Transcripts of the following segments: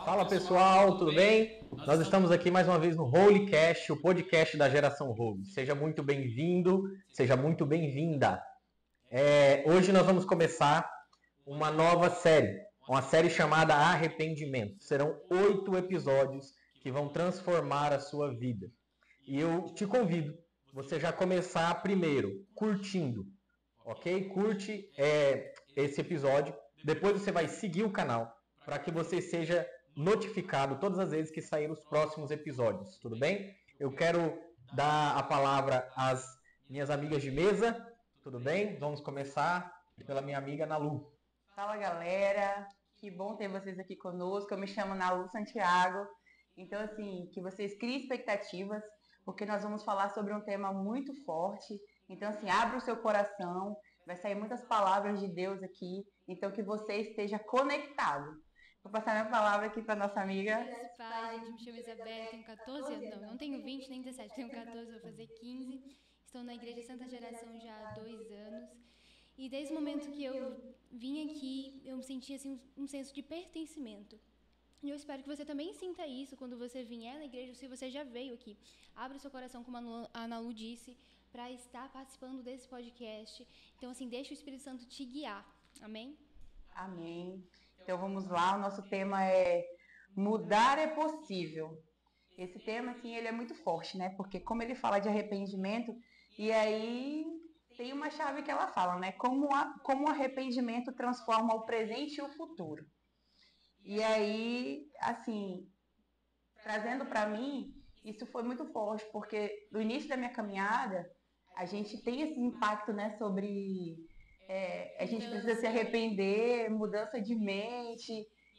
Fala pessoal, tudo bem? Nós estamos aqui mais uma vez no Holycast, o podcast da Geração Holy. Seja muito bem-vindo, seja muito bem-vinda. Hoje nós vamos começar uma nova série, uma série chamada Arrependimento. Serão 8 episódios que vão transformar a sua vida. E eu te convido, você já começar primeiro curtindo, ok? Curte esse episódio, depois você vai seguir o canal para que você seja notificado todas as vezes que sair os próximos episódios, tudo bem? Eu quero dar a palavra às minhas amigas de mesa, tudo bem? Vamos começar pela minha amiga Nalu. Fala galera, que bom ter vocês aqui conosco. Eu me chamo Nalu Santiago. Então, assim, que vocês criem expectativas, porque nós vamos falar sobre um tema muito forte. Então, assim, abra o seu coração, vai sair muitas palavras de Deus aqui. Então, que você esteja conectado. Vou passar minha palavra aqui para nossa amiga. Pai, gente, me chamo Isabela, tenho 14 anos. Não tenho 20 nem 17, tenho 14, vou fazer 15. Estou na Igreja Santa Geração já há 2 anos. E desde o momento que eu vim aqui, eu senti assim, um senso de pertencimento. E eu espero que você também sinta isso quando você vier na igreja, se você já veio aqui. Abra o seu coração, como a Ana Lu disse, para estar participando desse podcast. Então, assim, deixa o Espírito Santo te guiar. Amém? Amém. Então vamos lá, o nosso tema é Mudar é Possível. Esse tema, assim, ele é muito forte, né? Porque como ele fala de arrependimento, e aí tem uma chave que ela fala, né? Como o arrependimento transforma o presente e o futuro. E aí, assim, trazendo para mim, isso foi muito forte, porque no início da minha caminhada, a gente tem esse impacto, né, sobre a gente precisa se arrepender, mudança de mente.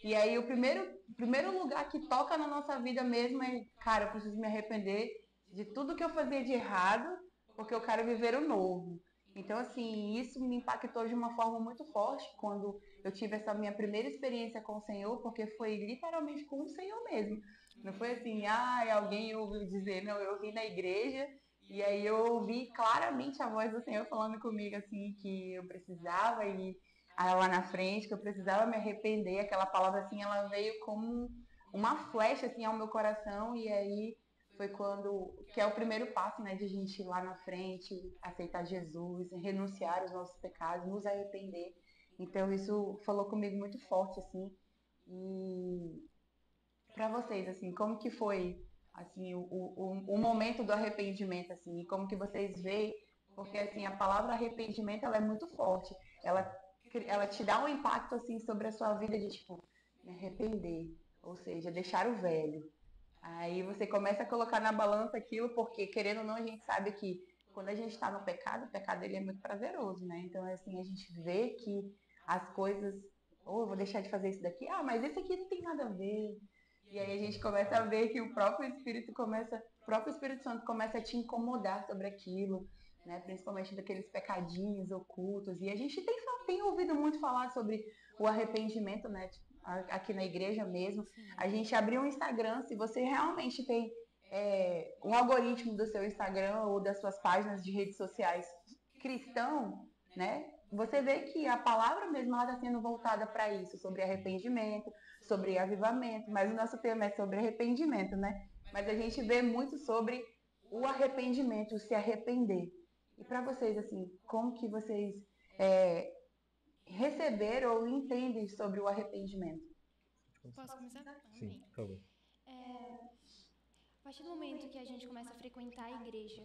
E aí o primeiro lugar que toca na nossa vida mesmo é, cara, eu preciso me arrepender de tudo que eu fazia de errado, porque eu quero viver o novo. Então, assim, isso me impactou de uma forma muito forte quando eu tive essa minha primeira experiência com o Senhor, porque foi literalmente com o Senhor mesmo. Não foi assim, alguém ouviu dizer, não, eu vim na igreja e aí eu ouvi claramente a voz do Senhor falando comigo assim que eu precisava ir lá na frente, que eu precisava me arrepender. Aquela palavra assim, ela veio como uma flecha assim ao meu coração e aí foi quando que é o primeiro passo, né, de a gente ir lá na frente, aceitar Jesus, renunciar aos nossos pecados, nos arrepender. Então isso falou comigo muito forte assim. E para vocês assim, como que foi assim o momento do arrependimento assim, e como que vocês veem, porque assim a palavra arrependimento ela é muito forte, ela te dá um impacto assim sobre a sua vida de tipo me arrepender, ou seja, deixar o velho. Aí você começa a colocar na balança aquilo, porque querendo ou não a gente sabe que quando a gente está no pecado, o pecado ele é muito prazeroso, né? Então assim a gente vê que as coisas, eu vou deixar de fazer isso daqui, mas esse aqui não tem nada a ver. E aí a gente começa a ver que o próprio Espírito Santo começa a te incomodar sobre aquilo, né? Principalmente daqueles pecadinhos ocultos. E a gente tem ouvido muito falar sobre o arrependimento, né? Aqui na igreja mesmo. Sim. A gente abriu um Instagram, se você realmente tem um algoritmo do seu Instagram ou das suas páginas de redes sociais cristão, né? Você vê que a palavra mesmo está sendo voltada para isso, sobre arrependimento, sobre avivamento, mas o nosso tema é sobre arrependimento, né? Mas a gente vê muito sobre o arrependimento, o se arrepender. E para vocês, assim, como que vocês receberam ou entendem sobre o arrependimento? Posso começar? Sim, Amém. por favor. A partir do momento que a gente começa a frequentar a igreja,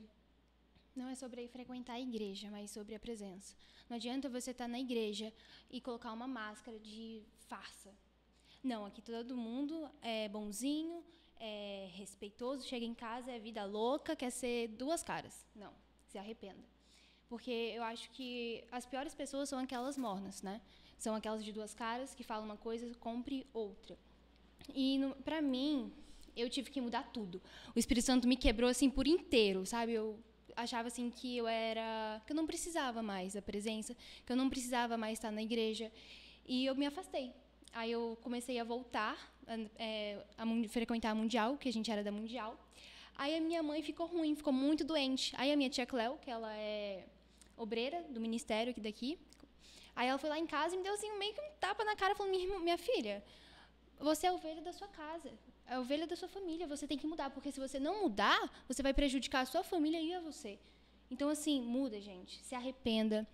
não é sobre frequentar a igreja, mas sobre a presença. Não adianta você estar na igreja e colocar uma máscara de farsa. Não, aqui todo mundo é bonzinho, é respeitoso, chega em casa, é vida louca, quer ser duas caras. Não, se arrependa. Porque eu acho que as piores pessoas são aquelas mornas, né? São aquelas de duas caras que falam uma coisa, compre outra. E pra mim, eu tive que mudar tudo. O Espírito Santo me quebrou assim por inteiro, sabe? Eu achava assim que eu não precisava mais da presença, que eu não precisava mais estar na igreja, e eu me afastei. Aí eu comecei a voltar a frequentar a Mundial, que a gente era da Mundial. Aí a minha mãe ficou ruim, ficou muito doente. Aí a minha tia Cléo, que ela é obreira do ministério daqui, aí ela foi lá em casa e me deu assim meio que um tapa na cara, falando: minha filha, você é a ovelha da sua casa, é a ovelha da sua família, você tem que mudar, porque se você não mudar, você vai prejudicar a sua família e a você. Então, assim, muda, gente, se arrependa.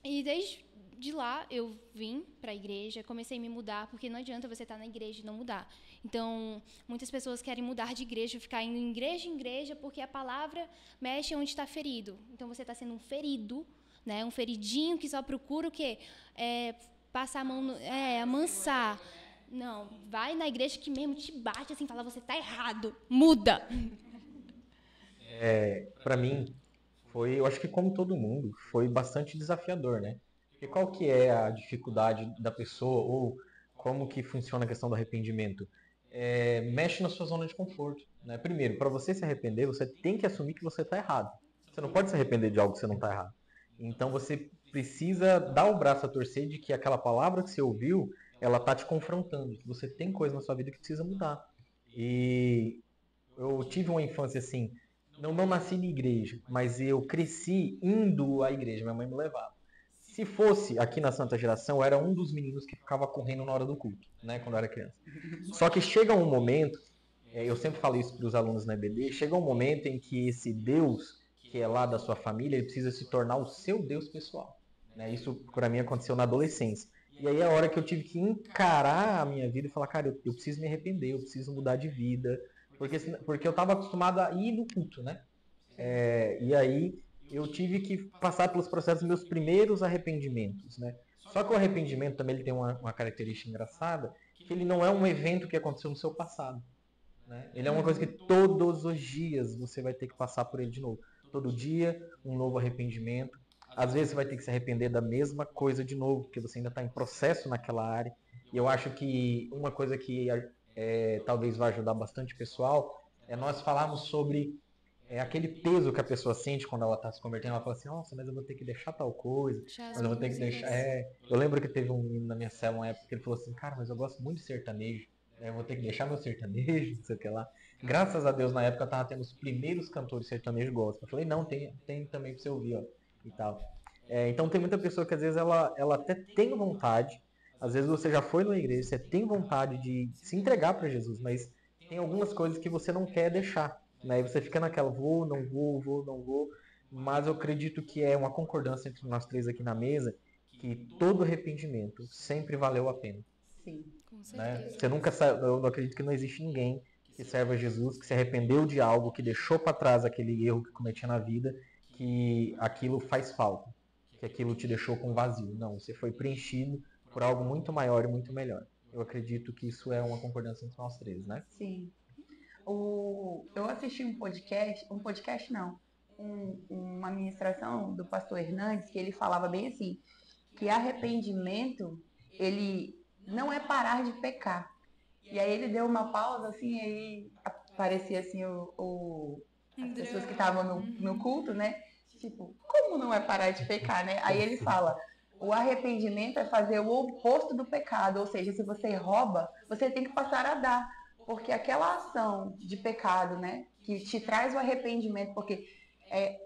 E desde de lá, eu vim para a igreja, comecei a me mudar, porque não adianta você estar na igreja e não mudar. Então, muitas pessoas querem mudar de igreja, ficar indo em igreja, porque a palavra mexe onde está ferido. Então, você está sendo um ferido, né? Um feridinho que só procura o quê? Passar a mão, amansar. Não, vai na igreja que mesmo te bate assim, fala, você tá errado, muda. Para mim, eu acho que como todo mundo, foi bastante desafiador, né? Porque qual que é a dificuldade da pessoa ou como que funciona a questão do arrependimento? Mexe na sua zona de conforto, né? Primeiro, para você se arrepender, você tem que assumir que você está errado. Você não pode se arrepender de algo que você não está errado. Então você precisa dar o braço a torcer de que aquela palavra que você ouviu, ela tá te confrontando, que você tem coisa na sua vida que precisa mudar. E eu tive uma infância assim, não nasci na igreja, mas eu cresci indo à igreja, minha mãe me levava. Se fosse aqui na Santa Geração, eu era um dos meninos que ficava correndo na hora do culto, né, quando eu era criança. Só que chega um momento, eu sempre falo isso para os alunos na EBD, chega um momento em que esse Deus, que é lá da sua família, ele precisa se tornar o seu Deus pessoal. Né? Isso para mim aconteceu na adolescência. E aí é a hora que eu tive que encarar a minha vida e falar, cara, eu preciso me arrepender, eu preciso mudar de vida, porque eu estava acostumado a ir no culto, né? E aí eu tive que passar pelos processos dos meus primeiros arrependimentos, né? Só que o arrependimento também ele tem uma característica engraçada, que ele não é um evento que aconteceu no seu passado. Né? Ele é uma coisa que todos os dias você vai ter que passar por ele de novo. Todo dia, um novo arrependimento. Às vezes você vai ter que se arrepender da mesma coisa de novo, porque você ainda está em processo naquela área. E eu acho que uma coisa que talvez vai ajudar bastante o pessoal é nós falarmos sobre aquele peso que a pessoa sente quando ela está se convertendo. Ela fala assim, nossa, mas eu vou ter que deixar tal coisa, mas eu vou ter que deixar... Eu lembro que teve um menino na minha célula uma época que ele falou assim, cara, mas eu gosto muito de sertanejo. Eu vou ter que deixar meu sertanejo, não sei o que lá. Graças a Deus, na época, eu tava tendo os primeiros cantores sertanejos gospel. Eu falei, não, tem também pra você ouvir, ó, e tal. Então tem muita pessoa que às vezes ela até tem vontade, às vezes você já foi numa igreja, você tem vontade de se entregar para Jesus, mas tem algumas coisas que você não quer deixar. Né? E você fica naquela, vou, não vou. Mas eu acredito que é uma concordância entre nós três aqui na mesa, que todo arrependimento sempre valeu a pena. Sim. Com certeza. Né? Você nunca eu acredito que não existe ninguém que serva a Jesus, que se arrependeu de algo, que deixou para trás aquele erro que cometia na vida, que aquilo faz falta, que aquilo te deixou com vazio. Não, você foi preenchido por algo muito maior e muito melhor. Eu acredito que isso é uma concordância entre nós três, né? Sim. Eu assisti um podcast não, uma ministração do pastor Hernandes, que ele falava bem assim, que arrependimento, ele não é parar de pecar. E aí ele deu uma pausa, assim, e aí aparecia assim as pessoas que estavam no culto, né? Tipo, como não é parar de pecar, né? Aí ele fala, o arrependimento é fazer o oposto do pecado, ou seja, se você rouba, você tem que passar a dar. Porque aquela ação de pecado, né, que te traz o arrependimento, porque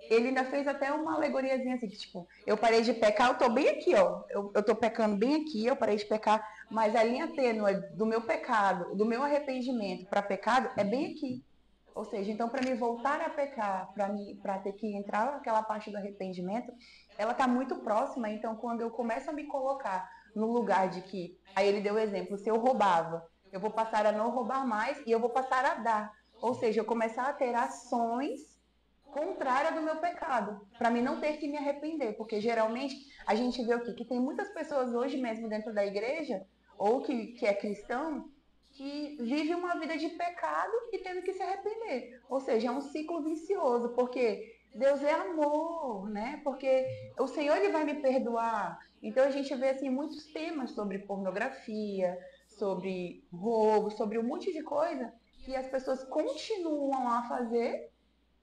ele ainda fez até uma alegoriazinha assim, que tipo, eu parei de pecar, eu tô bem aqui, ó, eu tô pecando bem aqui, eu parei de pecar, mas a linha tênue do meu pecado, do meu arrependimento para pecado, é bem aqui. Ou seja, então para me voltar a pecar, para ter que entrar naquela parte do arrependimento, ela está muito próxima, então quando eu começo a me colocar no lugar de que, aí ele deu o exemplo, se eu roubava, eu vou passar a não roubar mais e eu vou passar a dar. Ou seja, eu começar a ter ações contrárias do meu pecado, para mim não ter que me arrepender, porque geralmente a gente vê o quê? Que tem muitas pessoas hoje mesmo dentro da igreja, ou que é cristão, que vive uma vida de pecado e tendo que se arrepender. Ou seja, é um ciclo vicioso, porque Deus é amor, né? Porque o Senhor ele vai me perdoar. Então a gente vê assim muitos temas sobre pornografia, sobre roubo, sobre um monte de coisa que as pessoas continuam a fazer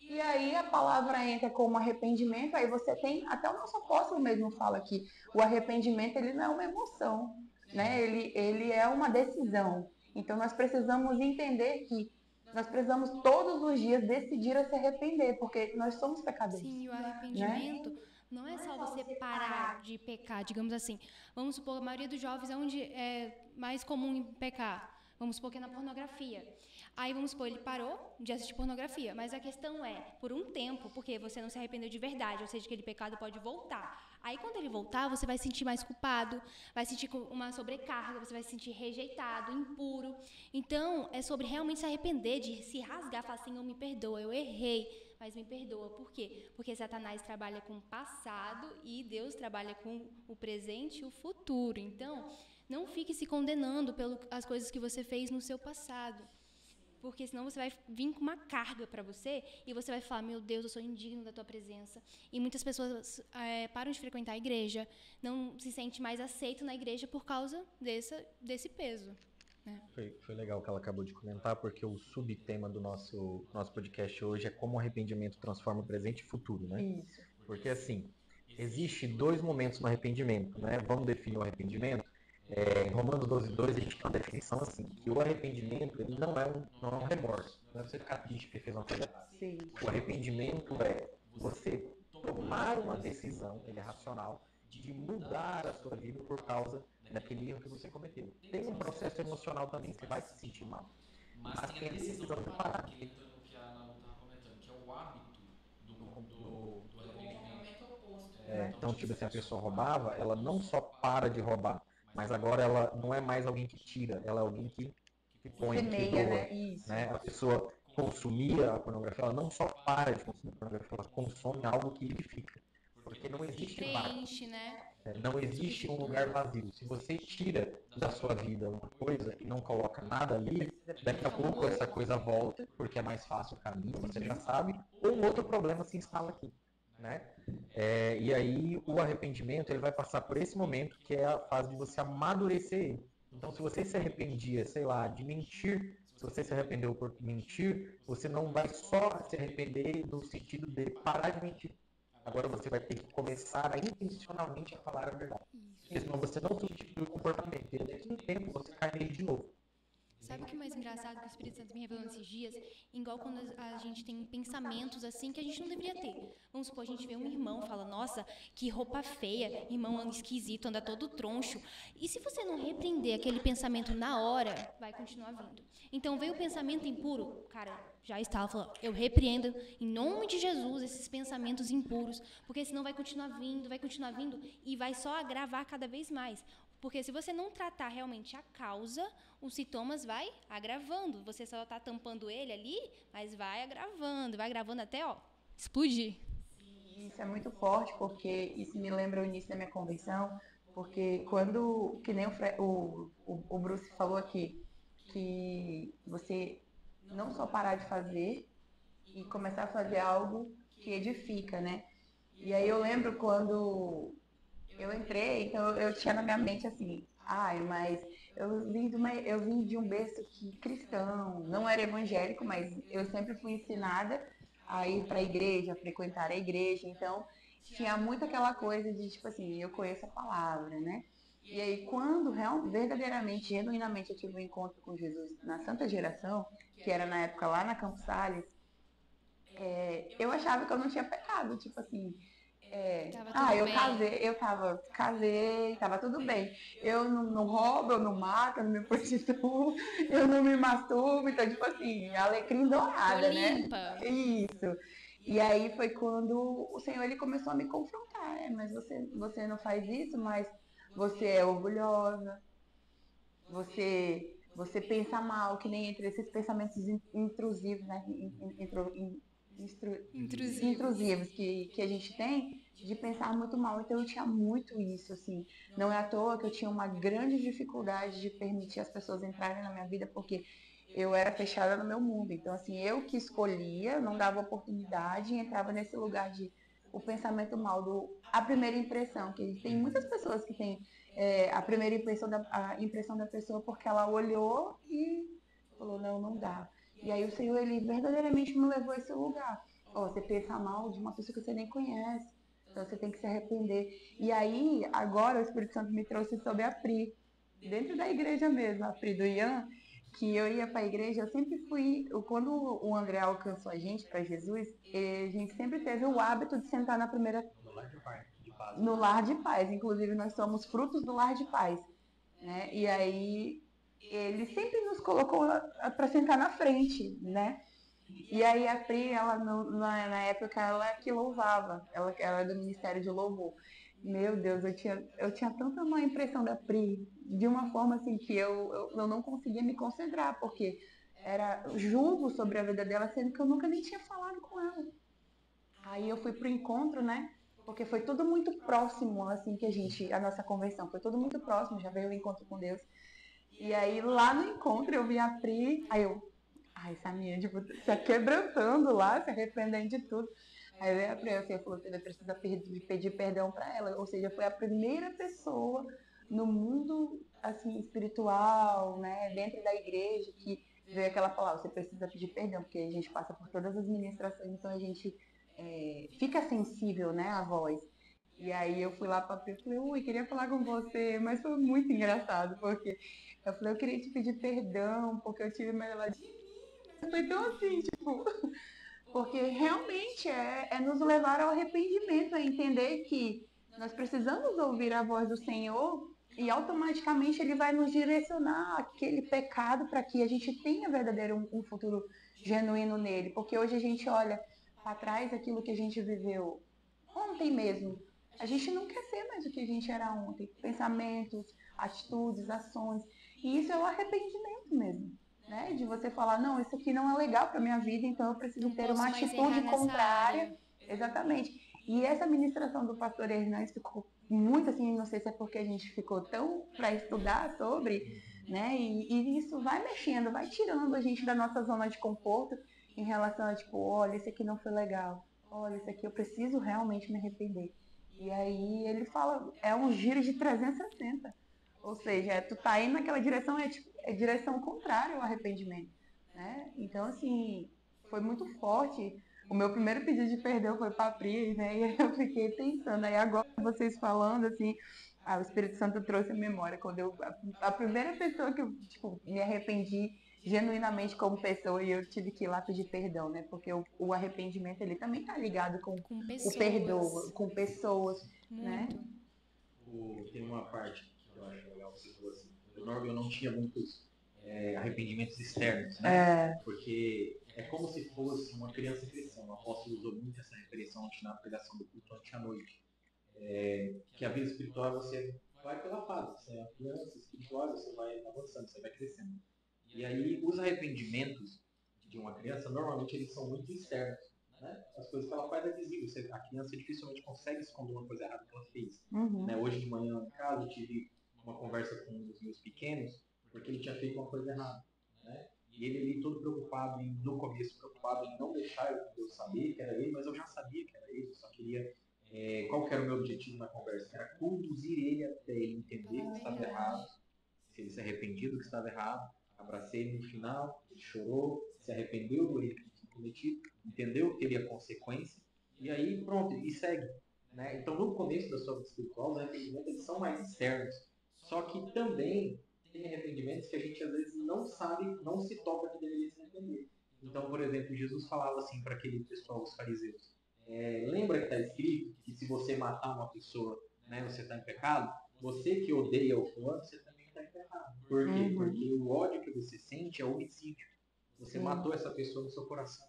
e aí a palavra entra como arrependimento, aí você tem, até o nosso apóstolo mesmo fala que o arrependimento ele não é uma emoção, né? Ele é uma decisão. Então nós precisamos entender que nós precisamos todos os dias decidir a se arrepender, porque nós somos pecadores. Sim, e o né? arrependimento não é só você parar de pecar, digamos assim. Vamos supor, a maioria dos jovens é onde é mais comum pecar. Vamos supor que é na pornografia. Aí vamos supor, ele parou de assistir pornografia, mas a questão é, por um tempo, porque você não se arrependeu de verdade, ou seja, aquele pecado pode voltar. Aí quando ele voltar, você vai se sentir mais culpado, vai sentir uma sobrecarga, você vai se sentir rejeitado, impuro. Então, é sobre realmente se arrepender, de se rasgar, falar assim, me perdoa, eu errei, mas me perdoa. Por quê? Porque Satanás trabalha com o passado e Deus trabalha com o presente e o futuro. Então, não fique se condenando pelas coisas que você fez no seu passado. Porque senão você vai vir com uma carga para você e você vai falar, meu Deus, eu sou indigno da tua presença. E muitas pessoas param de frequentar a igreja, não se sente mais aceito na igreja por causa desse peso. Né? Foi legal o que ela acabou de comentar, porque o subtema do nosso podcast hoje é como o arrependimento transforma o presente e futuro, né? Isso. Porque assim, existe 2 momentos no arrependimento, né? Vamos definir o arrependimento. Em Romanos 12:2 a gente tem uma definição assim, que o arrependimento ele não é um remorso, não é você ficar triste porque fez uma coisa errada. Sim. O arrependimento é você tomar uma decisão, ele é racional, de mudar a sua vida por causa daquele erro que você cometeu. Tem um processo emocional também, você vai se sentir mal. Mas tem a decisão de parar. Que entra no que a Ana estava comentando, que é o hábito do arrependimento. Então, tipo assim, a pessoa roubava, ela não só para de roubar, mas agora ela não é mais alguém que tira, ela é alguém que põe, Semeia, que doa. né? Isso. Né? A pessoa consumia a pornografia, ela não só para de consumir a pornografia, ela consome algo que edifica. Porque não existe vácuo. Preenche, né? Não existe um lugar vazio. Se você tira da sua vida uma coisa e não coloca nada ali, daqui a pouco essa coisa volta, porque é mais fácil o caminho, você já sabe, ou um outro problema se instala aqui. Né? E aí o arrependimento ele vai passar por esse momento que é a fase de você amadurecer. Então se você se arrependia, sei lá, de mentir, se você se arrependeu por mentir, você não vai só se arrepender no sentido de parar de mentir. Agora você vai ter que começar a intencionalmente a falar a verdade. Porque senão você não substitui o comportamento. E daqui a um tempo você cai nele de novo. Sabe o que é mais engraçado que o Espírito Santo me revelou nesses dias? Igual quando a gente tem pensamentos assim que a gente não deveria ter. Vamos supor, a gente vê um irmão, fala, nossa, que roupa feia, irmão esquisito, anda todo troncho. E se você não repreender aquele pensamento na hora, vai continuar vindo. Então veio o pensamento impuro, cara, já estava falando, eu repreendo em nome de Jesus esses pensamentos impuros, porque senão vai continuar vindo e vai só agravar cada vez mais. Porque se você não tratar realmente a causa, os sintomas vai agravando. Você só está tampando ele ali, mas vai agravando até, explodir. Isso é muito forte, porque isso me lembra o início da minha conversão, porque quando, que nem o Bruce falou aqui, que você não só parar de fazer e começar a fazer algo que edifica, né? E aí eu lembro quando eu entrei, então eu tinha na minha mente assim, mas eu vim de um berço cristão, não era evangélico, mas eu sempre fui ensinada a ir para a igreja, a frequentar a igreja, então tinha muito aquela coisa de tipo assim, eu conheço a palavra, né? E aí quando verdadeiramente, genuinamente eu tive um encontro com Jesus na Santa Geração, que era na época lá na Campos Sales, eu achava que eu não tinha pecado, tipo assim, casei, tava tudo bem. Eu não roubo, eu não mato, eu não me prostituo, eu não me masturbo, então, tipo assim, alecrim dourada, né? Limpa. Isso. E aí foi quando o Senhor ele começou a me confrontar, mas você não faz isso, mas você é orgulhosa, você pensa mal, que nem entre esses pensamentos intrusivos, né? Intrusivos que a gente tem, de pensar muito mal. Então eu tinha muito isso, assim. Não é à toa que eu tinha uma grande dificuldade de permitir as pessoas entrarem na minha vida, porque eu era fechada no meu mundo. Então, assim, eu que escolhia, não dava oportunidade e entrava nesse lugar de o pensamento mal, a primeira impressão, que tem muitas pessoas que têm a primeira impressão da pessoa porque ela olhou e falou, não dá. E aí o Senhor, ele verdadeiramente me levou a esse lugar. Você pensa mal de uma pessoa que você nem conhece, então você tem que se arrepender. E aí, agora o Espírito Santo me trouxe sobre a Pri, dentro da igreja mesmo, a Pri do Ian, que eu ia para a igreja, eu sempre fui, quando o André alcançou a gente para Jesus, a gente sempre teve o hábito de sentar na primeira... No lar de paz, inclusive nós somos frutos do lar de paz, né? E aí ele sempre nos colocou para sentar na frente, né? E aí a Pri, ela na época, ela que louvava, ela era do Ministério de Louvor. Meu Deus, eu tinha tanta má impressão da Pri, de uma forma assim que eu não conseguia me concentrar, porque era julgo sobre a vida dela, sendo que eu nunca nem tinha falado com ela. Aí eu fui pro encontro, né? Porque foi tudo muito próximo, assim, a nossa conversão, foi tudo muito próximo, já veio o encontro com Deus. E aí lá no encontro eu vi a Pri, aí eu, ai, essa minha, tipo, se quebrantando lá, se arrependendo de tudo. Aí veio a Pri, assim, falou que ele precisa pedir perdão para ela, ou seja, foi a primeira pessoa no mundo, assim, espiritual, né, dentro da igreja, que veio aquela palavra, você precisa pedir perdão, porque a gente passa por todas as ministrações, então a gente fica sensível, né, à voz. E aí eu fui lá pra Pri e falei, ui, queria falar com você, mas foi muito engraçado, porque eu falei, eu queria te pedir perdão, porque eu tive melhor de mim, mas foi tão assim, tipo, porque realmente é nos levar ao arrependimento, a entender que nós precisamos ouvir a voz do Senhor e automaticamente Ele vai nos direcionar aquele pecado para que a gente tenha verdadeiro um futuro genuíno nele. Porque hoje a gente olha para trás aquilo que a gente viveu ontem mesmo. A gente não quer ser mais o que a gente era ontem. Pensamentos, atitudes, ações. E isso é o arrependimento mesmo. Né? De você falar, não, isso aqui não é legal para minha vida, então eu preciso Não ter posso uma mais atitude errar nessa contrária. área. Exatamente. E essa ministração do pastor Hernandes ficou muito assim, não sei se é porque a gente ficou tão para estudar sobre, né? E isso vai mexendo, vai tirando a gente da nossa zona de conforto em relação a, tipo, olha, isso aqui não foi legal. Olha, isso aqui eu preciso realmente me arrepender. E aí ele fala, é um giro de 360. Ou seja, tu tá indo naquela direção, é direção contrária ao arrependimento, né? Então, assim, foi muito forte. O meu primeiro pedido de perdão foi para a Pri, né? E aí eu fiquei pensando, aí agora vocês falando, assim, o Espírito Santo trouxe a memória, quando a primeira pessoa que eu, tipo, me arrependi genuinamente como pessoa e eu tive que ir lá pedir perdão, né? Porque o arrependimento, ele também tá ligado com Com o perdão, pessoas. com pessoas, né? Muito. Tem uma parte que eu acho legal, você falou assim, eu não tinha muitos arrependimentos externos, né? Porque é como se fosse uma criança crescendo. O apóstolo usou muito essa referência ontem na pregação do culto ontem à noite. Que a vida espiritual você vai pela fase, você é uma criança espiritual, você vai avançando, você vai crescendo. E aí os arrependimentos de uma criança, normalmente eles são muito externos. Né? As coisas que ela faz é visível. A criança dificilmente consegue esconder uma coisa errada que ela fez. Uhum. Né? Hoje de manhã em casa eu tive uma conversa com um dos meus pequenos, porque ele tinha feito uma coisa errada. Né? E ele ali todo preocupado, no começo preocupado em não deixar eu saber que era ele, mas eu já sabia que era ele, eu só queria... qual que era o meu objetivo na conversa? Era conduzir ele até ele entender que estava errado, se ele se arrependia do que estava errado. Abracei ele no final, ele chorou, se arrependeu do erro que tinha cometido, entendeu que teria consequência, e aí pronto, e segue. Né? Então no começo da sua vida espiritual, os arrependimentos eles são mais externos. Só que também tem arrependimentos que a gente às vezes não sabe, não se toca que deveria se arrepender. Então, por exemplo, Jesus falava assim para aquele pessoal, os fariseus, lembra que está escrito que se você matar uma pessoa, né, você está em pecado? Você que odeia o fulano, você também está em pecado. Por quê? Uhum. Porque o ódio que você sente é homicídio. Você Sim. matou essa pessoa no seu coração.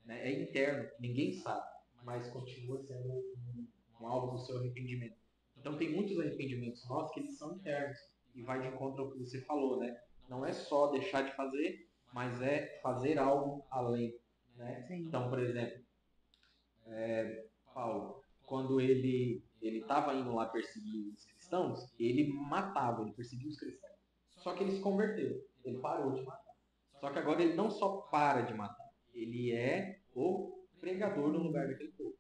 Né? É interno, ninguém sabe, mas continua sendo um alvo do seu arrependimento. Então tem muitos arrependimentos nossos que eles são internos e vai de encontro ao que você falou, né? Não é só deixar de fazer, mas é fazer algo além. Né? Então, por exemplo, Paulo, quando ele estava indo lá perseguir os cristãos, ele matava, ele perseguia os cristãos. Só que ele se converteu, ele parou de matar. Só que agora ele não só para de matar, ele é o pregador no lugar daquele povo.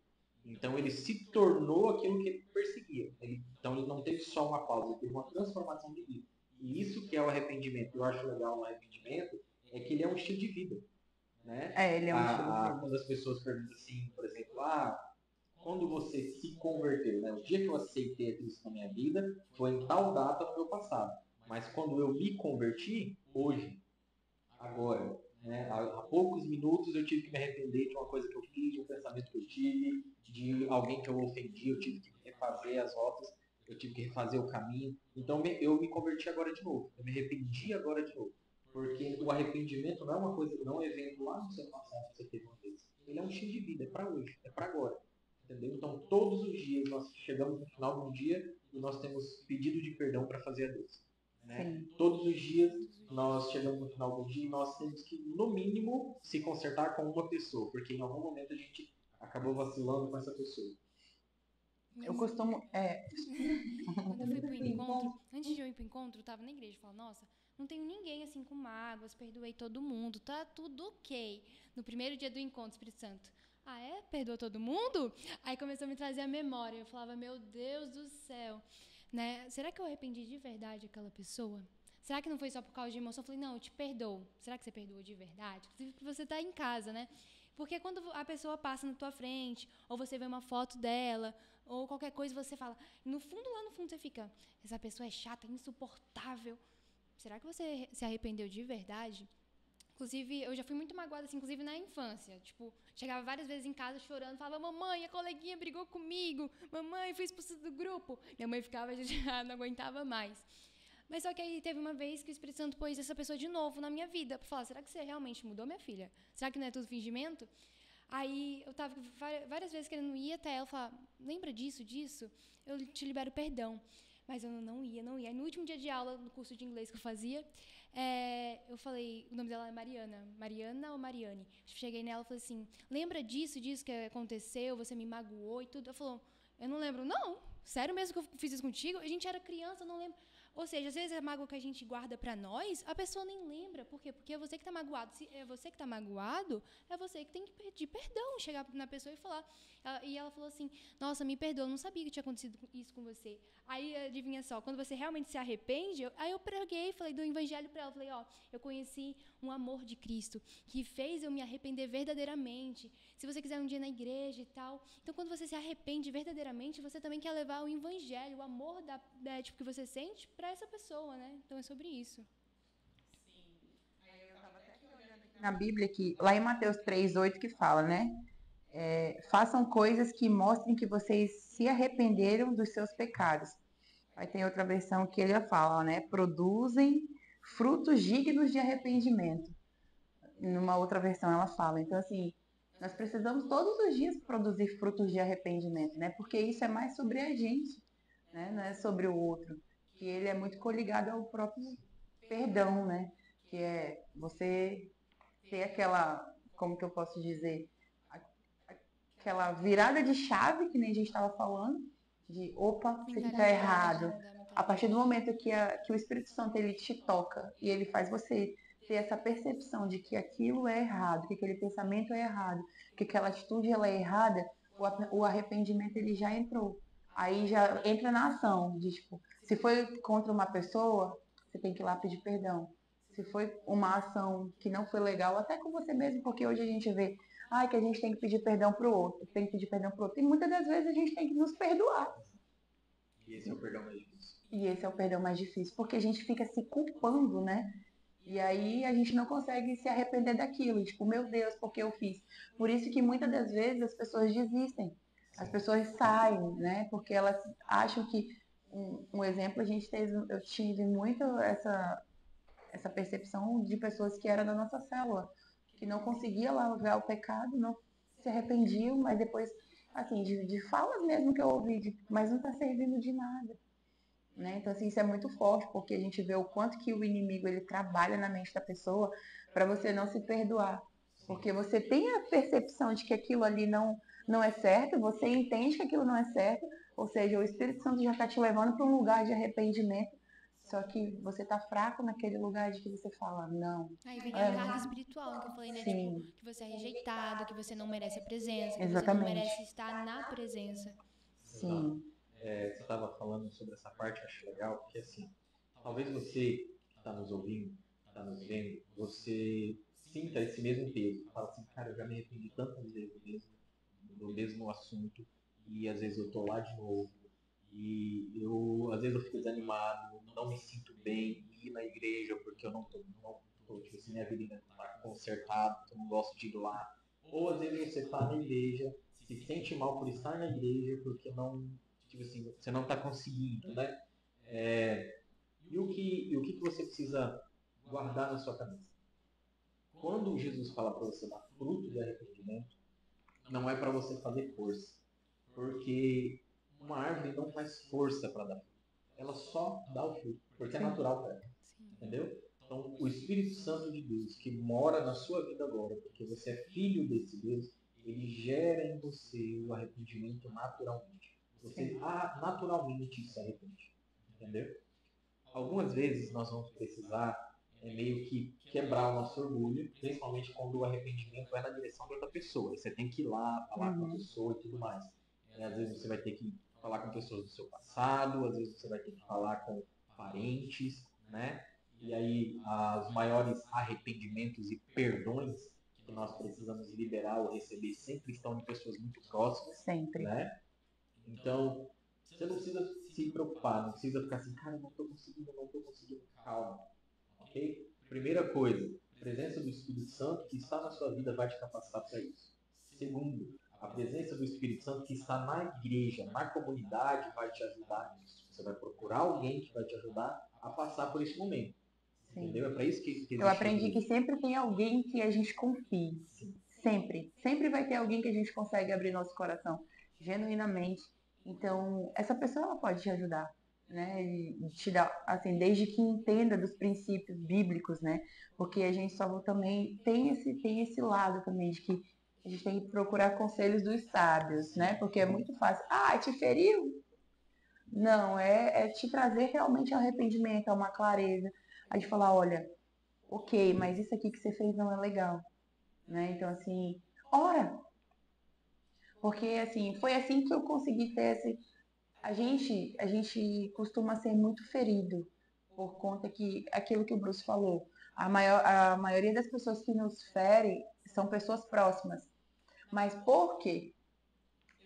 Então ele se tornou aquilo que ele perseguia. Então ele não teve só uma pausa, ele teve uma transformação de vida. E isso que é o arrependimento. Eu acho legal no arrependimento é que ele é um estilo de vida. Né? Ele é um estilo de vida. Quando as pessoas perguntam assim, por exemplo, quando você se converteu, né? O dia que eu aceitei a Cristo na minha vida foi em tal data no meu passado. Mas quando eu me converti, hoje, agora, né? Há poucos minutos eu tive que me arrepender de uma coisa que eu fiz, de um pensamento que eu tive, de alguém que eu ofendi, eu tive que refazer as rotas. eu tive que refazer o caminho. Então eu me converti agora de novo, eu me arrependi agora de novo. Porque o arrependimento não é uma coisa, não é um evento lá no seu passado que você teve uma vez. Ele é um estilo de vida, é para hoje, é para agora. Entendeu? Então todos os dias nós chegamos no final do dia e nós temos pedido de perdão para fazer a Deus. Né? Todos os dias nós chegamos no final do dia e nós temos que, no mínimo, se consertar com uma pessoa, porque em algum momento a gente acabou vacilando com essa pessoa. Eu costumo. Quando eu fui pro encontro, antes de eu ir pro encontro, eu tava na igreja, falava, nossa, não tenho ninguém assim com mágoas, perdoei todo mundo, tá tudo ok. No primeiro dia do encontro, Espírito Santo, ah é? Perdoou todo mundo? Aí começou a me trazer a memória, eu falava, meu Deus do céu, né? Será que eu arrependi de verdade aquela pessoa? Será que não foi só por causa de emoção? Eu falei, não, eu te perdoo. Será que você perdoou de verdade? Inclusive que você tá em casa, né? Porque quando a pessoa passa na tua frente, ou você vê uma foto dela, ou qualquer coisa, você fala, no fundo, lá no fundo, você fica, essa pessoa é chata, insuportável. Será que você se arrependeu de verdade? Inclusive, eu já fui muito magoada, assim, inclusive na infância. Tipo, chegava várias vezes em casa chorando, falava, mamãe, a coleguinha brigou comigo, mamãe, fui expulsa do grupo. Minha mãe ficava, já não aguentava mais. Mas só que aí teve uma vez que o Espírito Santo pôs essa pessoa de novo na minha vida, pra falar, será que você realmente mudou, minha filha? Será que não é tudo fingimento? Aí eu tava várias vezes querendo ir até ela, falar, lembra disso? Eu te libero perdão. Mas eu não ia. Aí no último dia de aula, no curso de inglês que eu fazia, eu falei, o nome dela é Mariana ou Mariane? Cheguei nela e falei assim, lembra disso que aconteceu, você me magoou e tudo? Ela falou, eu não lembro, não. Sério mesmo que eu fiz isso contigo? A gente era criança, eu não lembro. Ou seja, às vezes a mágoa que a gente guarda pra nós, a pessoa nem lembra. Por quê? Porque é você que tá magoado. Se é você que tá magoado, é você que tem que pedir perdão, chegar na pessoa e falar. E ela falou assim, nossa, me perdoa, eu não sabia que tinha acontecido isso com você. Aí, adivinha só, quando você realmente se arrepende, aí eu preguei, falei do evangelho pra ela, falei, eu conheci um amor de Cristo, que fez eu me arrepender verdadeiramente. Se você quiser um dia na igreja e tal. Então, quando você se arrepende verdadeiramente, você também quer levar o evangelho, o amor tipo, que você sente para essa pessoa, né? Então, é sobre isso. Na Bíblia, lá em Mateus 3:8 que fala, né? Façam coisas que mostrem que vocês se arrependeram dos seus pecados. Aí tem outra versão que ele fala, né? Produzem frutos dignos de arrependimento. Numa outra versão ela fala. Então, assim, nós precisamos todos os dias produzir frutos de arrependimento, né? Porque isso é mais sobre a gente, né? Não é sobre o outro. Que ele é muito coligado ao próprio perdão, né? Que é você ter aquela, como que eu posso dizer, aquela virada de chave, que nem a gente estava falando, de opa, isso aqui está errado. A partir do momento que o Espírito Santo ele te toca e ele faz você ter essa percepção de que aquilo é errado, que aquele pensamento é errado, que aquela atitude ela é errada, o arrependimento ele já entrou. Aí já entra na ação, de tipo, se foi contra uma pessoa, você tem que ir lá pedir perdão. Se foi uma ação que não foi legal, até com você mesmo, porque hoje a gente vê que a gente tem que pedir perdão pro outro, tem que pedir perdão pro outro. E muitas das vezes a gente tem que nos perdoar. E esse é o perdão mais difícil. E esse é o perdão mais difícil, porque a gente fica se culpando, né? E aí a gente não consegue se arrepender daquilo. Tipo, meu Deus, porque eu fiz? Por isso que muitas das vezes as pessoas desistem. As pessoas saem, né? Porque elas acham que... Um exemplo, eu tive muito essa percepção de pessoas que eram da nossa célula, que não conseguia largar o pecado, não se arrependiam, mas depois, assim, de falas mesmo que eu ouvi, mas não está servindo de nada. Né? Então, assim, isso é muito forte, porque a gente vê o quanto que o inimigo ele trabalha na mente da pessoa para você não se perdoar. Porque você tem a percepção de que aquilo ali não é certo, você entende que aquilo não é certo, ou seja, o Espírito Santo já está te levando para um lugar de arrependimento, só que você tá fraco naquele lugar de que você fala, não. Aí vem a carga espiritual, que eu falei, né? Sim. Tipo, que você é rejeitado, que você não merece a presença, que Exatamente. você não merece estar na presença. Sim. Você estava falando sobre essa parte, eu acho legal, porque assim, talvez você que está nos ouvindo, está nos vendo, você sinta esse mesmo peso. Fala assim, cara, eu já me arrependi tantas vezes do mesmo assunto, e às vezes eu tô lá de novo. E às vezes eu fico desanimado, não me sinto bem em ir na igreja porque eu não tô tipo assim, minha vida ainda não está consertada, eu não gosto de ir lá. Ou às vezes você está na igreja, se sente mal por estar na igreja porque não tipo assim, você não está conseguindo, né? E o que você precisa guardar na sua cabeça? Quando Jesus fala para você dar fruto do arrependimento, não é para você fazer força. Porque uma árvore não faz força para dar fruto. Ela só dá o fruto, porque é natural para ela. Entendeu? Então, o Espírito Santo de Deus, que mora na sua vida agora, porque você é filho desse Deus, ele gera em você o arrependimento naturalmente. Você naturalmente se arrepende. Entendeu? Algumas vezes nós vamos precisar meio que quebrar o nosso orgulho, principalmente quando o arrependimento é na direção de outra pessoa. Você tem que ir lá, falar com a pessoa e tudo mais. Às vezes você vai ter que falar com pessoas do seu passado, às vezes você vai ter que falar com parentes, né? E aí, os maiores arrependimentos e perdões que nós precisamos liberar ou receber sempre estão de pessoas muito próximas. Sempre. Né? Então, você não precisa se preocupar, não precisa ficar assim, cara, não estou conseguindo. Calma. Ok? Primeira coisa, a presença do Espírito Santo que está na sua vida vai te capacitar para isso. Segundo, a presença do Espírito Santo que está na igreja, na comunidade, vai te ajudar nisso. Você vai procurar alguém que vai te ajudar a passar por esse momento. Sim. Entendeu? É para isso que eu aprendi que sempre tem alguém que a gente confie. Sim. Sempre. Sempre vai ter alguém que a gente consegue abrir nosso coração genuinamente. Então, essa pessoa ela pode te ajudar, né? E te dar, assim, desde que entenda dos princípios bíblicos, né? Porque a gente só também tem esse lado também de que a gente tem que procurar conselhos dos sábios, né? Porque é muito fácil. Te feriu? Não, é te trazer realmente arrependimento, uma clareza. A gente falar, olha, ok, mas isso aqui que você fez não é legal, né? Então, assim, ora. Porque, assim, foi assim que eu consegui ter esse... A gente costuma ser muito ferido por conta que, aquilo que o Bruce falou, a maioria das pessoas que nos ferem são pessoas próximas. Mas por quê?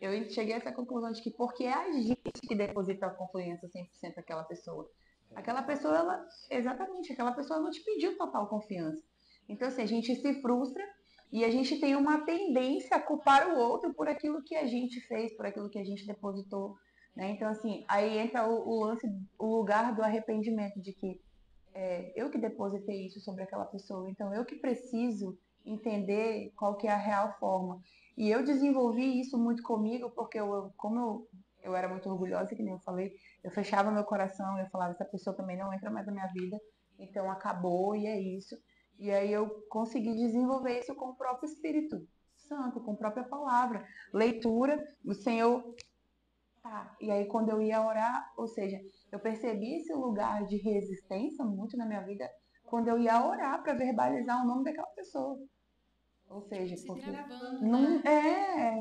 Eu cheguei a essa conclusão de que porque é a gente que deposita a confiança 100% naquela pessoa. Aquela pessoa, exatamente, aquela pessoa não te pediu total confiança. Então, assim, a gente se frustra e a gente tem uma tendência a culpar o outro por aquilo que a gente fez, por aquilo que a gente depositou, né? Então, assim, aí entra o lance, o lugar do arrependimento, de que eu que depositei isso sobre aquela pessoa, então eu que preciso entender qual que é a real forma. E eu desenvolvi isso muito comigo, porque como eu era muito orgulhosa, que nem eu falei, eu fechava meu coração, eu falava, essa pessoa também não entra mais na minha vida, então acabou e é isso. E aí eu consegui desenvolver isso com o próprio Espírito Santo, com a própria palavra. Leitura, o Senhor... E aí quando eu ia orar, ou seja, eu percebi esse lugar de resistência muito na minha vida quando eu ia orar para verbalizar o nome daquela pessoa. Ou seja, porque não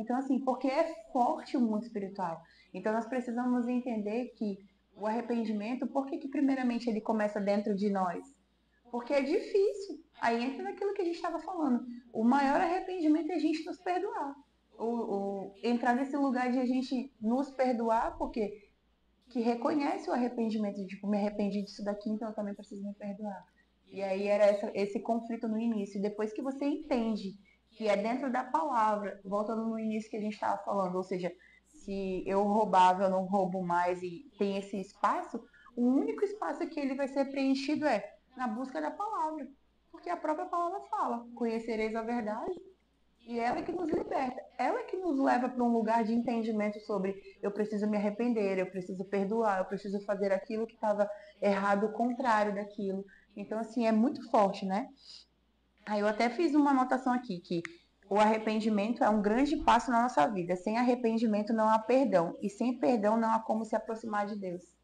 então assim, porque é forte o mundo espiritual. Então nós precisamos entender que o arrependimento, por que primeiramente ele começa dentro de nós? Porque é difícil. Aí entra naquilo que a gente estava falando. O maior arrependimento é a gente nos perdoar. Entrar nesse lugar de a gente nos perdoar, porque que reconhece o arrependimento, de tipo, me arrependi disso daqui, então eu também preciso me perdoar. E aí era esse conflito no início. Depois que você entende que é dentro da palavra, voltando no início que a gente estava falando, ou seja, se eu roubava, eu não roubo mais e tem esse espaço, o único espaço que ele vai ser preenchido é na busca da palavra. Porque a própria palavra fala, conhecereis a verdade, e ela é que nos liberta, ela é que nos leva para um lugar de entendimento sobre eu preciso me arrepender, eu preciso perdoar, eu preciso fazer aquilo que estava errado, o contrário daquilo. Então, assim, é muito forte, né? Aí eu até fiz uma anotação aqui, que o arrependimento é um grande passo na nossa vida. Sem arrependimento não há perdão, e sem perdão não há como se aproximar de Deus.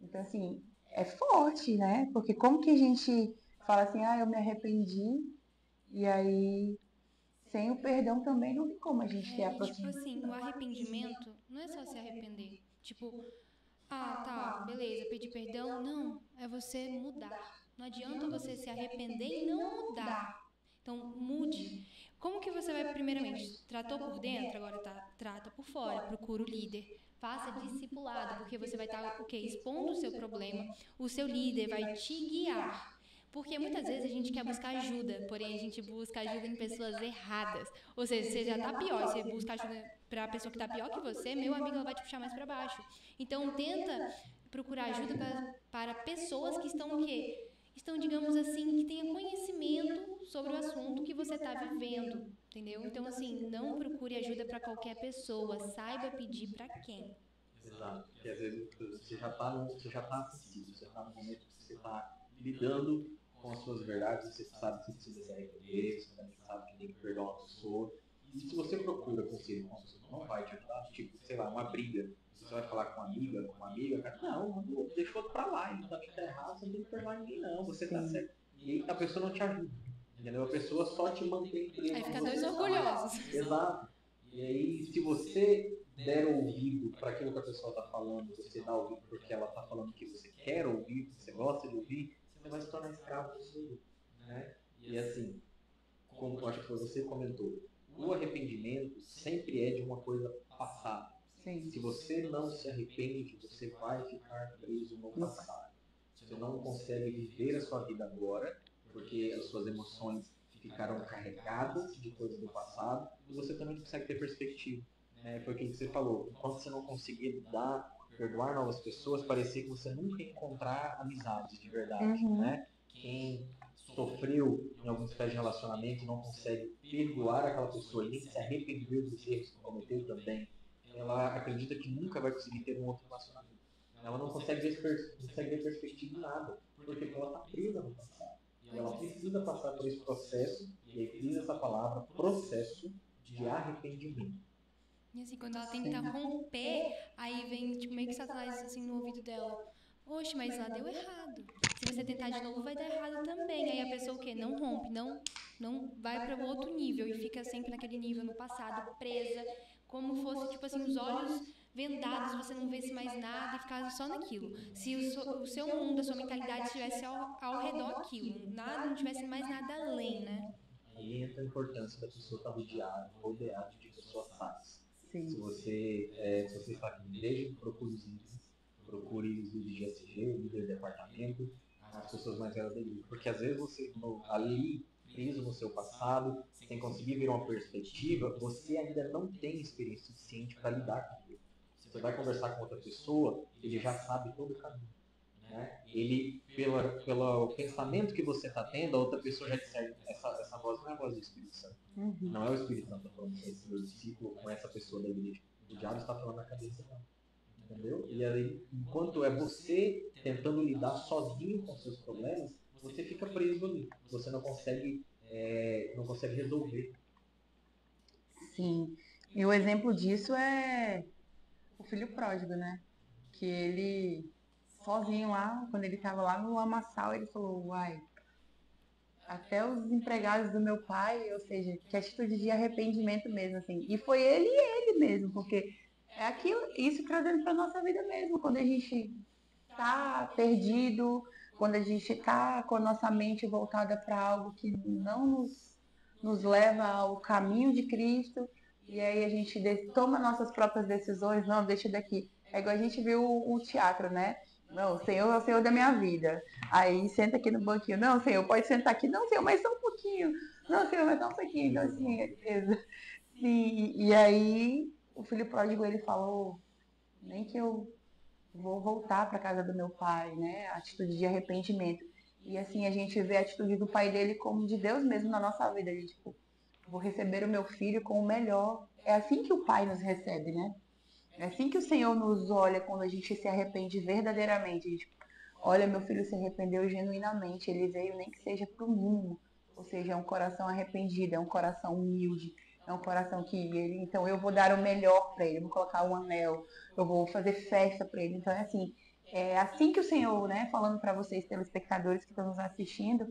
Então, assim, é forte, né? Porque como que a gente fala assim, eu me arrependi, e aí... Sem o perdão também não tem como a gente ter aproximação. Tipo assim, o arrependimento não é só se arrepender. Tipo, tá, beleza, pedir perdão. Não, é você mudar. Não adianta você se arrepender e não mudar. Então, mude. Como que você vai, primeiramente, tratou por dentro, agora trata por fora, procura o líder. Faça discipulado, porque você vai estar, expondo o seu problema. O seu líder vai te guiar. Porque muitas vezes a gente quer buscar ajuda, porém a gente busca ajuda em pessoas erradas. Ou seja, você já tá pior e você busca ajuda para a pessoa que tá pior que você, meu amigo, ela vai te puxar mais para baixo. Então, tenta procurar ajuda para pessoas que estão o quê? Estão, digamos assim, que tenham conhecimento sobre o assunto que você está vivendo, entendeu? Então, assim, não procure ajuda para qualquer pessoa, saiba pedir para quem. Exato, porque às vezes você já tá assistindo, você está no momento que você está lidando com as suas verdades, você sabe que precisa se arrepender, você também sabe que tem que perdoar uma pessoa. E se você procura conselho com uma pessoa que não vai te ajudar, tipo, sei lá, uma briga, você vai falar com uma amiga, cara, não, deixa o outro pra lá, ele também tá errado, você não tem que perdoar ninguém não, você tá certo. E aí a pessoa não te ajuda, entendeu? A pessoa só te mantém preso. Aí fica dois orgulhosos. Exato. E aí, se você der ouvido para aquilo que a pessoa está falando, você dá ouvido porque ela está falando que você quer ouvir, que você gosta de ouvir, você vai se tornar escravo disso aí, né? E assim, como eu acho que você comentou, o arrependimento sempre é de uma coisa passada. Sim. Se você não se arrepende, você vai ficar preso no passado. Você não consegue viver a sua vida agora, porque as suas emoções ficaram carregadas de coisas do passado, e você também não consegue ter perspectiva. Foi o que você falou, enquanto você não conseguir lidar, perdoar novas pessoas, parecia que você nunca ia encontrar amizades de verdade, né? Quem sofreu em alguma espécie de relacionamento e não consegue perdoar aquela pessoa e nem se arrependeu dos erros que cometeu também, ela acredita que nunca vai conseguir ter um outro relacionamento. Ela não consegue ver perspectiva em nada, porque ela está presa no passado. E ela precisa passar por esse processo, e aí diz essa palavra, processo de arrependimento. E assim, quando ela tenta romper, aí vem tipo, meio que Satanás assim no ouvido dela. Oxe, mas lá deu errado. Se você tentar de novo, vai dar errado também. Aí a pessoa o quê? Não rompe, não vai para o outro nível e fica sempre naquele nível no passado, presa, como fosse tipo assim, os olhos vendados, você não vê mais nada e ficar só naquilo. Se o seu mundo, a sua mentalidade estivesse ao redor aquilo, nada, não tivesse mais nada além, né? Aí entra a importância da pessoa estar rodeado de pessoas sábias. Sim. Se você está aqui na igreja, procure os líderes, procure os líderes de SG, o líder de departamento, as pessoas mais velhas da igreja. Porque às vezes você, ali, preso no seu passado, sem conseguir ver uma perspectiva, você ainda não tem experiência suficiente para lidar com aquilo. Você vai conversar com outra pessoa, ele já sabe todo o caminho. Né? Ele, pelo pensamento que você está tendo, a outra pessoa já discerne, essa voz não é a voz do Espírito Santo. Não é o Espírito Santo que está falando com esse meu discípulo, com essa pessoa da igreja. O diabo está falando na cabeça dela. Entendeu? E aí, enquanto é você tentando lidar sozinho com seus problemas, você fica preso ali. Você não consegue resolver. Sim. E o exemplo disso é o filho pródigo, né? Que ele, sozinho lá, quando ele estava lá no lamaçal, ele falou, uai, até os empregados do meu pai, ou seja, que atitude de arrependimento mesmo, assim. E foi ele mesmo, porque é aquilo, isso trazendo para nossa vida mesmo, quando a gente tá perdido, quando a gente tá com a nossa mente voltada para algo que não nos leva ao caminho de Cristo, e aí a gente toma nossas próprias decisões, não, deixa daqui. É igual a gente viu o teatro, né? Não, o Senhor é o Senhor da minha vida. Aí senta aqui no banquinho. Não, Senhor, pode sentar aqui. Não, Senhor, mas só um pouquinho. Não, Senhor, mas só um pouquinho. Então, assim, sim, e aí o filho pródigo, ele falou, nem que eu vou voltar para casa do meu pai, né? A atitude de arrependimento. E assim, a gente vê a atitude do pai dele como de Deus mesmo na nossa vida. A gente, tipo, vou receber o meu filho com o melhor. É assim que o pai nos recebe, né? É assim que o Senhor nos olha quando a gente se arrepende verdadeiramente. A gente, olha, meu filho se arrependeu genuinamente. Ele veio nem que seja pro mínimo. Ou seja, é um coração arrependido, é um coração humilde. É um coração que ele... Então eu vou dar o melhor para ele. Eu vou colocar um anel. Eu vou fazer festa para ele. Então é assim que o Senhor, né? Falando para vocês, telespectadores que estão nos assistindo,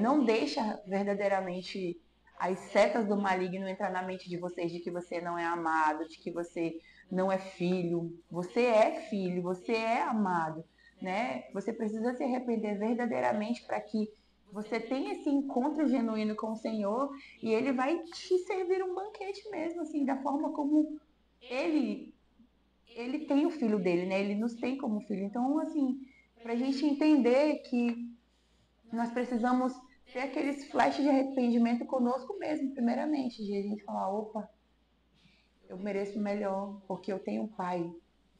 não deixa verdadeiramente as setas do maligno entrar na mente de vocês de que você não é amado, de que você não é filho. Você é filho, você é amado, né? Você precisa se arrepender verdadeiramente para que você tenha esse encontro genuíno com o Senhor e Ele vai te servir um banquete mesmo, assim, da forma como Ele tem o filho dele, né? Ele nos tem como filho. Então, assim, para a gente entender que nós precisamos ter aqueles flashes de arrependimento conosco mesmo, primeiramente, de a gente falar, opa, eu mereço melhor, porque eu tenho um pai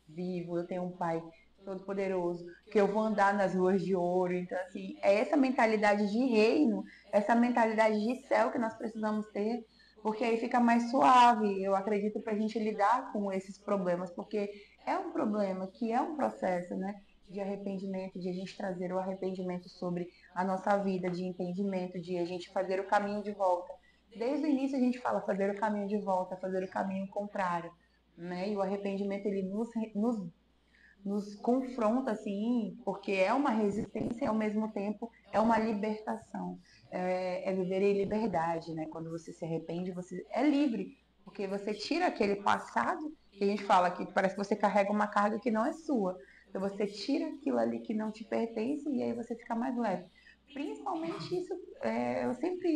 vivo, eu tenho um pai todo-poderoso, que eu vou andar nas ruas de ouro. Então, assim, é essa mentalidade de reino, essa mentalidade de céu que nós precisamos ter, porque aí fica mais suave, eu acredito, para a gente lidar com esses problemas, porque é um problema que é um processo, né? De arrependimento, de a gente trazer o arrependimento sobre a nossa vida, de entendimento, de a gente fazer o caminho de volta. Desde o início a gente fala fazer o caminho de volta, fazer o caminho contrário, né? E o arrependimento ele nos confronta assim, porque é uma resistência e ao mesmo tempo é uma libertação. É viver em liberdade, né? Quando você se arrepende, você é livre, porque você tira aquele passado que a gente fala que parece que você carrega uma carga que não é sua. Então você tira aquilo ali que não te pertence e aí você fica mais leve. Principalmente isso,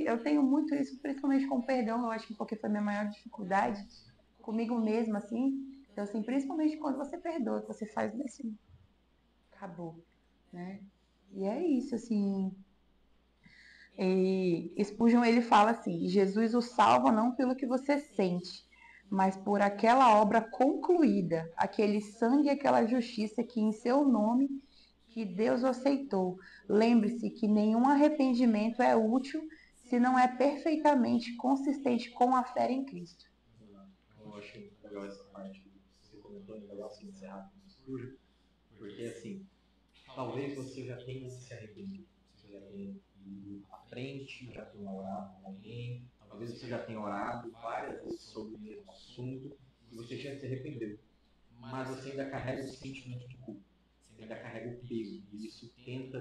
eu tenho muito isso, principalmente com o perdão, eu acho que porque foi a minha maior dificuldade comigo mesma, assim. Então, assim, principalmente quando você perdoa, que você faz assim, acabou, né? E é isso, assim. E Spurgeon, ele fala assim, Jesus o salva não pelo que você sente, mas por aquela obra concluída, aquele sangue e aquela justiça que em seu nome que Deus o aceitou. Lembre-se que nenhum arrependimento é útil se não é perfeitamente consistente com a fé em Cristo. Eu achei legal essa parte que você comentou, é legal se encerrar com isso, porque assim, talvez você já tenha se arrependido, você já tenha ido à frente, já tenha orado com alguém, talvez você já tenha orado várias vezes sobre o mesmo assunto e você já se arrependeu, mas você ainda carrega o sentimento de culpa, você ainda carrega o peso e isso tenta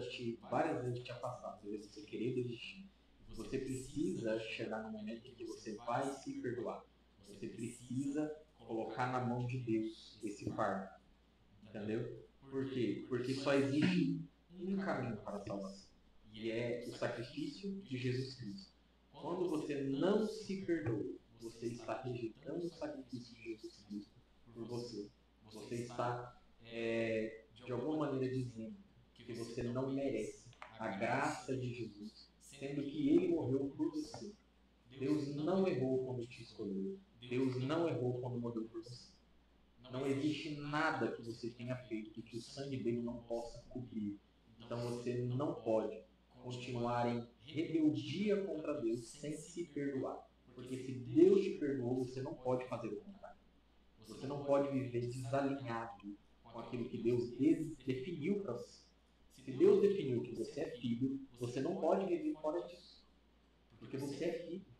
várias vezes te afastar, às vezes você querer desistir. Você precisa chegar no momento em que você vai se perdoar. Você precisa colocar na mão de Deus esse fardo, entendeu? Por quê? Porque só existe um caminho para a salvação, e é o sacrifício de Jesus Cristo. Quando você não se perdoa, você está rejeitando o sacrifício de Jesus Cristo por você. Você está, de alguma maneira, dizendo que você não merece a graça de Jesus, sendo que Ele morreu por você. Deus não errou quando te escolheu. Deus não errou quando morreu por você. Não existe nada que você tenha feito que o sangue dele não possa cobrir. Então você não pode continuar em rebeldia contra Deus sem se perdoar. Porque se Deus te perdoou, você não pode fazer o contrário. Você não pode viver desalinhado com aquilo que Deus definiu para você. Se Deus definiu que você é filho, você não pode viver fora disso. Porque você é filho.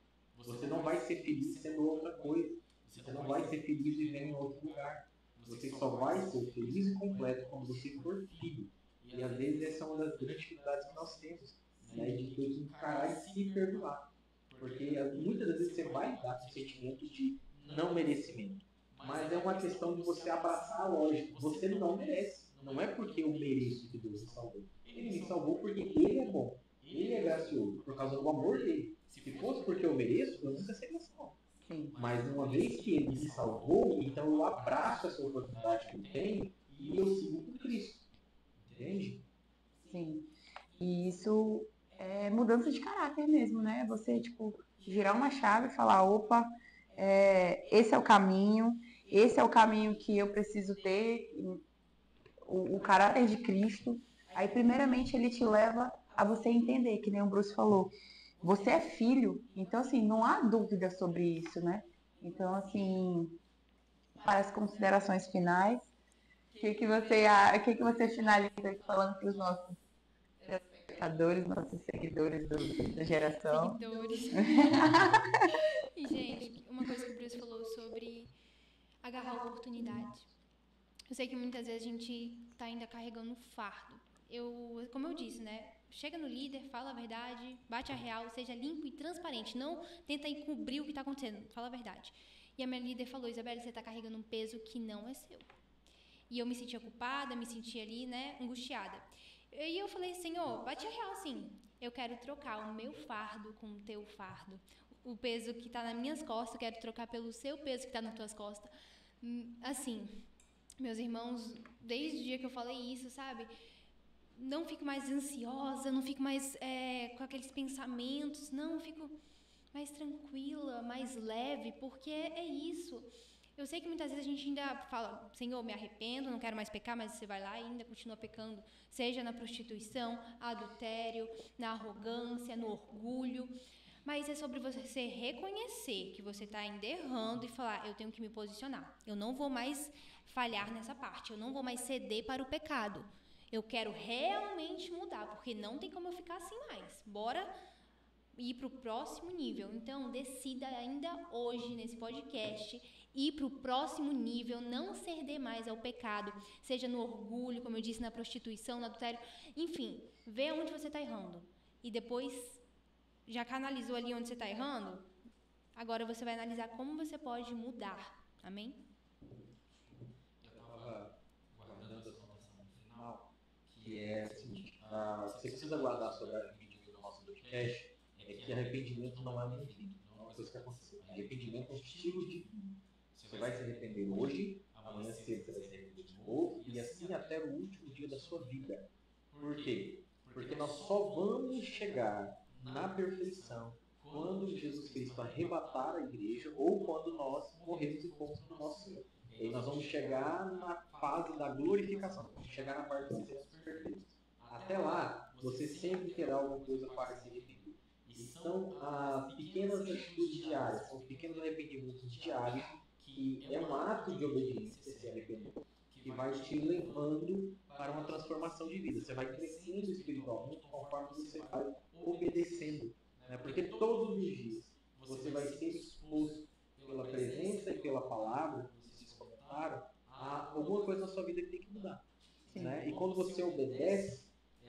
Você não vai ser feliz sendo outra coisa. Você não vai ser feliz vivendo em outro lugar. Você só vai ser feliz e completo quando você for filho. E às vezes essa é uma das grandes dificuldades que nós temos, né? De ter que encarar e se perdoar. Porque muitas vezes você vai dar com o sentimento de não merecimento. Mas é uma questão de você abraçar a lógica. Você não merece. Não é porque eu mereço que Deus me salvou. Ele me salvou porque Ele é bom. Ele é gracioso, por causa do amor dele. Se fosse porque eu mereço, eu nunca seria salvo. Mas uma vez que Ele me salvou, então eu abraço essa oportunidade que eu tenho e eu sigo com Cristo. Entende? Sim. E isso é mudança de caráter mesmo, né? Você, tipo, girar uma chave e falar, opa, esse é o caminho que eu preciso ter, o caráter de Cristo. Aí, primeiramente, ele te leva a você entender, que nem o Bruce falou, você é filho, então, assim, não há dúvida sobre isso, né? Então, assim, para as considerações finais, o que você finaliza falando para os nossos espectadores, nossos seguidores da geração? Seguidores. E, gente, uma coisa que o Bruce falou sobre agarrar a oportunidade. Eu sei que muitas vezes a gente tá ainda carregando um fardo. Como eu disse, né? Chega no líder, fala a verdade, bate a real, seja limpo e transparente. Não tenta encobrir o que está acontecendo, fala a verdade. E a minha líder falou, Isabelle, você está carregando um peso que não é seu. E eu me sentia culpada, me sentia ali, né, angustiada. E eu falei, Senhor, bate a real, sim. Eu quero trocar o meu fardo com o teu fardo. O peso que está nas minhas costas, eu quero trocar pelo seu peso que está nas tuas costas. Assim, meus irmãos, desde o dia que eu falei isso, sabe? não fico mais ansiosa, não fico mais com aqueles pensamentos, não, fico mais tranquila, mais leve, porque é isso. Eu sei que muitas vezes a gente ainda fala, Senhor, me arrependo, não quero mais pecar, mas você vai lá e ainda continua pecando, seja na prostituição, adultério, na arrogância, no orgulho. Mas é sobre você reconhecer que você está ainda errando e falar, eu tenho que me posicionar. Eu não vou mais falhar nessa parte, eu não vou mais ceder para o pecado. Eu quero realmente mudar, porque não tem como eu ficar assim mais. Bora ir para o próximo nível. Então, decida ainda hoje nesse podcast ir para o próximo nível, não ceder mais ao pecado, seja no orgulho, como eu disse, na prostituição, no adultério, enfim, vê onde você está errando. E depois, já canalizou ali onde você está errando? Agora você vai analisar como você pode mudar. Amém? Eu estava guardando essa noção no final, que é o seguinte, você precisa guardar sobre a vídeo do nosso podcast, é que arrependimento não é um fim, não é uma coisa que aconteceu. Arrependimento é um estilo de vida. Você vai se arrepender hoje, amanhã cedo você vai se arrepender de novo, e assim até o último dia da sua vida. Por quê? Porque nós só vamos chegar na perfeição quando Jesus Cristo arrebatar a igreja ou quando nós morrermos e formos para o nosso Senhor. E aí nós vamos chegar na fase da glorificação, vamos chegar na parte de sermos perfeitos. Até lá, você sempre terá alguma coisa para se arrepender. E são as pequenas atitudes diárias, são os pequenos arrependimentos diários, que é um ato de obediência, se arrepender, que vai te levando para uma transformação de vida. Você vai crescendo espiritualmente conforme você vai obedecendo. Né? Porque todos os dias você vai ser exposto pela presença e pela palavra, como vocês comentaram, a alguma coisa na sua vida que tem que mudar. Né? E quando você obedece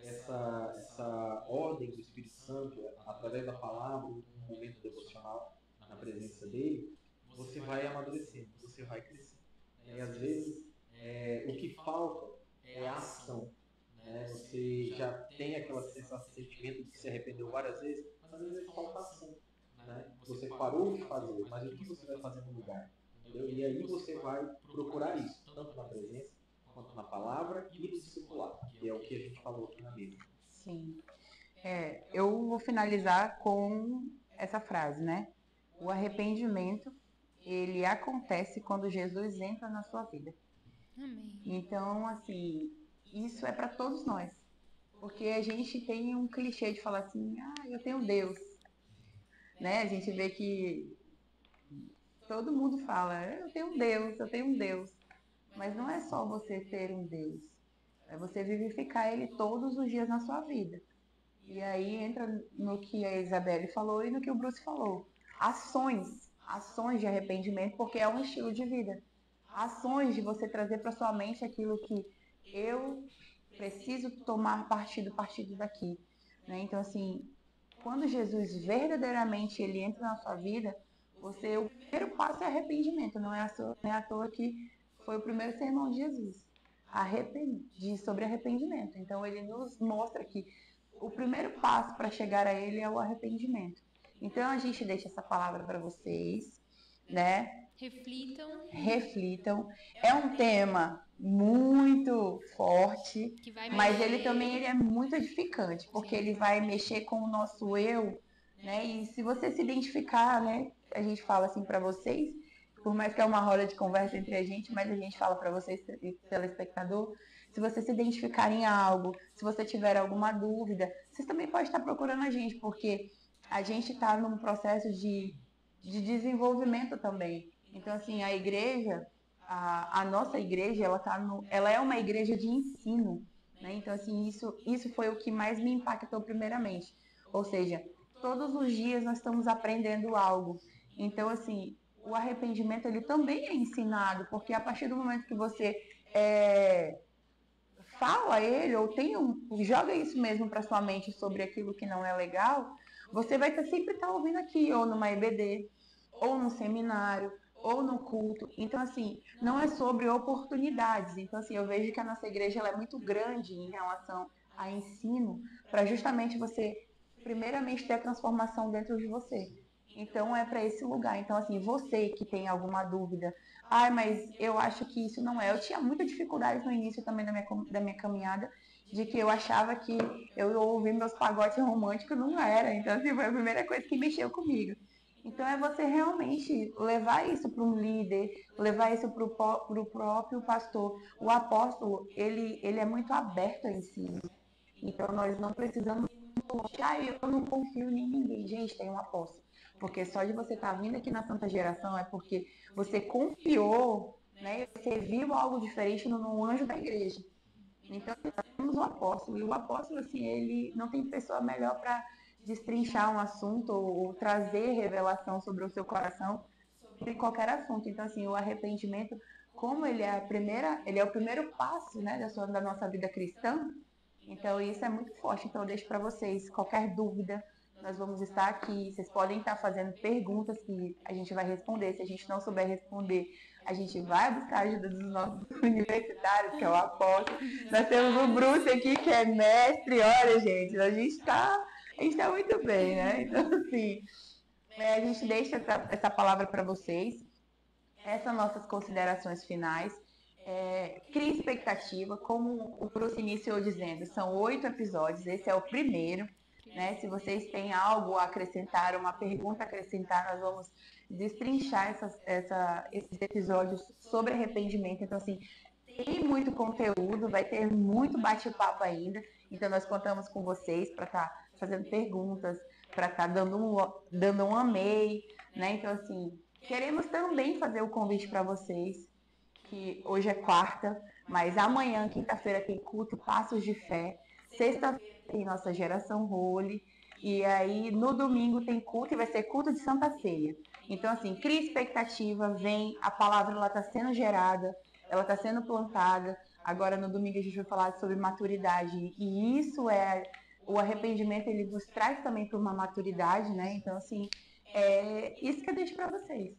essa ordem do Espírito Santo, através da palavra, no momento devocional, na presença dele, você vai amadurecendo, você vai crescendo. E às vezes o que falta é a ação. Né? Você já tem aquela sensação, sentimento de que se arrependeu várias vezes, mas às vezes falta ação. Né? Você parou de fazer, mas o que você vai fazer no lugar? Entendeu? E aí você vai procurar isso, tanto na presença, quanto na palavra e no discipulado, que é o que a gente falou aqui na Bíblia. Sim. Eu vou finalizar com essa frase, né? O arrependimento, ele acontece quando Jesus entra na sua vida. Amém. Então, assim, isso é para todos nós. Porque a gente tem um clichê de falar assim, eu tenho Deus. Né? A gente vê que todo mundo fala, eu tenho um Deus, eu tenho um Deus. Mas não é só você ter um Deus. É você vivificar ele todos os dias na sua vida. E aí entra no que a Isabelle falou e no que o Bruce falou. Ações de arrependimento, porque é um estilo de vida. Ações de você trazer para sua mente aquilo que eu preciso tomar partido daqui. Né? Então, assim, quando Jesus verdadeiramente ele entra na sua vida, o primeiro passo é arrependimento. Não é à toa que foi o primeiro sermão de Jesus. Sobre arrependimento. Então, ele nos mostra que o primeiro passo para chegar a ele é o arrependimento. Então, a gente deixa essa palavra para vocês, né? Reflitam. É um tema muito forte, mas ele também é muito edificante, porque ele vai mexer com o nosso eu, né? E se você se identificar, né? A gente fala assim para vocês, por mais que é uma roda de conversa entre a gente, mas a gente fala para vocês, telespectador, se você se identificar em algo, se você tiver alguma dúvida, vocês também podem estar procurando a gente, porque a gente está num processo de desenvolvimento também. Então, assim, a igreja, a nossa igreja, ela é uma igreja de ensino. Né? Então, assim, isso foi o que mais me impactou primeiramente. Ou seja, todos os dias nós estamos aprendendo algo. Então, assim, o arrependimento, ele também é ensinado, porque a partir do momento que você fala ele, ou joga isso mesmo para sua mente sobre aquilo que não é legal, você vai sempre estar ouvindo aqui, ou numa EBD, ou num seminário, ou no culto. Então, assim, não é sobre oportunidades. Então, assim, eu vejo que a nossa igreja ela é muito grande em relação a ensino, para justamente você, primeiramente, ter a transformação dentro de você. Então, é para esse lugar. Então, assim, você que tem alguma dúvida, mas eu acho que isso não é. Eu tinha muita dificuldade no início também da minha caminhada de que eu achava que eu ia ouvir meus pagodes românticos, não era. Então, assim, foi a primeira coisa que mexeu comigo. Então, é você realmente levar isso para um líder, levar isso para o próprio pastor. O apóstolo, ele é muito aberto a ensino. Então, nós não precisamos, eu não confio em ninguém. Gente, tem um apóstolo. Porque só de você estar vindo aqui na Santa Geração é porque você confiou, né? Você viu algo diferente no anjo da igreja. Então, nós temos o apóstolo. E o apóstolo, assim, ele não tem pessoa melhor para destrinchar um assunto ou trazer revelação sobre o seu coração, sobre qualquer assunto. Então, assim, o arrependimento, como ele é o primeiro passo, né, da nossa vida cristã, então isso é muito forte. Então, eu deixo para vocês qualquer dúvida. Nós vamos estar aqui, vocês podem estar fazendo perguntas que a gente vai responder. Se a gente não souber responder, a gente vai buscar a ajuda dos nossos universitários, que é o apóstolo. Nós temos o Bruce aqui, que é mestre. Olha, gente, a gente está muito bem, né? Então, assim, a gente deixa essa palavra para vocês. Essas são nossas considerações finais. Crie expectativa, como o Bruce iniciou dizendo, são 8 episódios, esse é o primeiro. Né? Se vocês têm algo a acrescentar, uma pergunta a acrescentar, nós vamos destrinchar esses episódios sobre arrependimento. Então, assim, tem muito conteúdo, vai ter muito bate-papo ainda. Então, nós contamos com vocês para estar fazendo perguntas, para estar dando um amei, né? Então, assim, queremos também fazer o convite para vocês, que hoje é quarta, mas amanhã, quinta-feira, tem culto Passos de Fé. Sexta-feira tem nossa Geração Role. E aí, no domingo, tem culto e vai ser culto de Santa Ceia. Então, assim, cria expectativa, vem, a palavra ela está sendo gerada, ela está sendo plantada. Agora, no domingo, a gente vai falar sobre maturidade. E isso o arrependimento, ele nos traz também para uma maturidade, né? Então, assim, isso que eu deixo para vocês.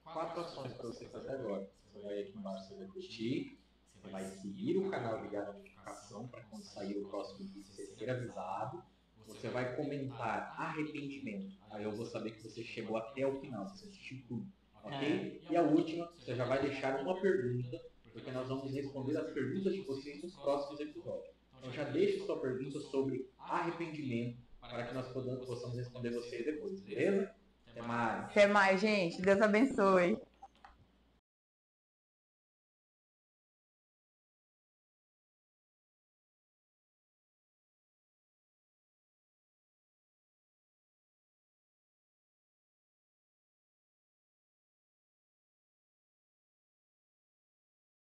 4 ações para você fazer agora. Você vai aqui embaixo, você vai curtir, você vai seguir o canal, ligar a notificação para quando sair o próximo vídeo você ser avisado. Você vai comentar arrependimento. Aí eu vou saber que você chegou até o final, você assistiu tudo. Ok? E a última, você já vai deixar uma pergunta, porque nós vamos responder as perguntas de vocês nos próximos episódios. Então já deixe sua pergunta sobre arrependimento para que nós possamos responder vocês depois, beleza? Até mais. Até mais, gente. Deus abençoe.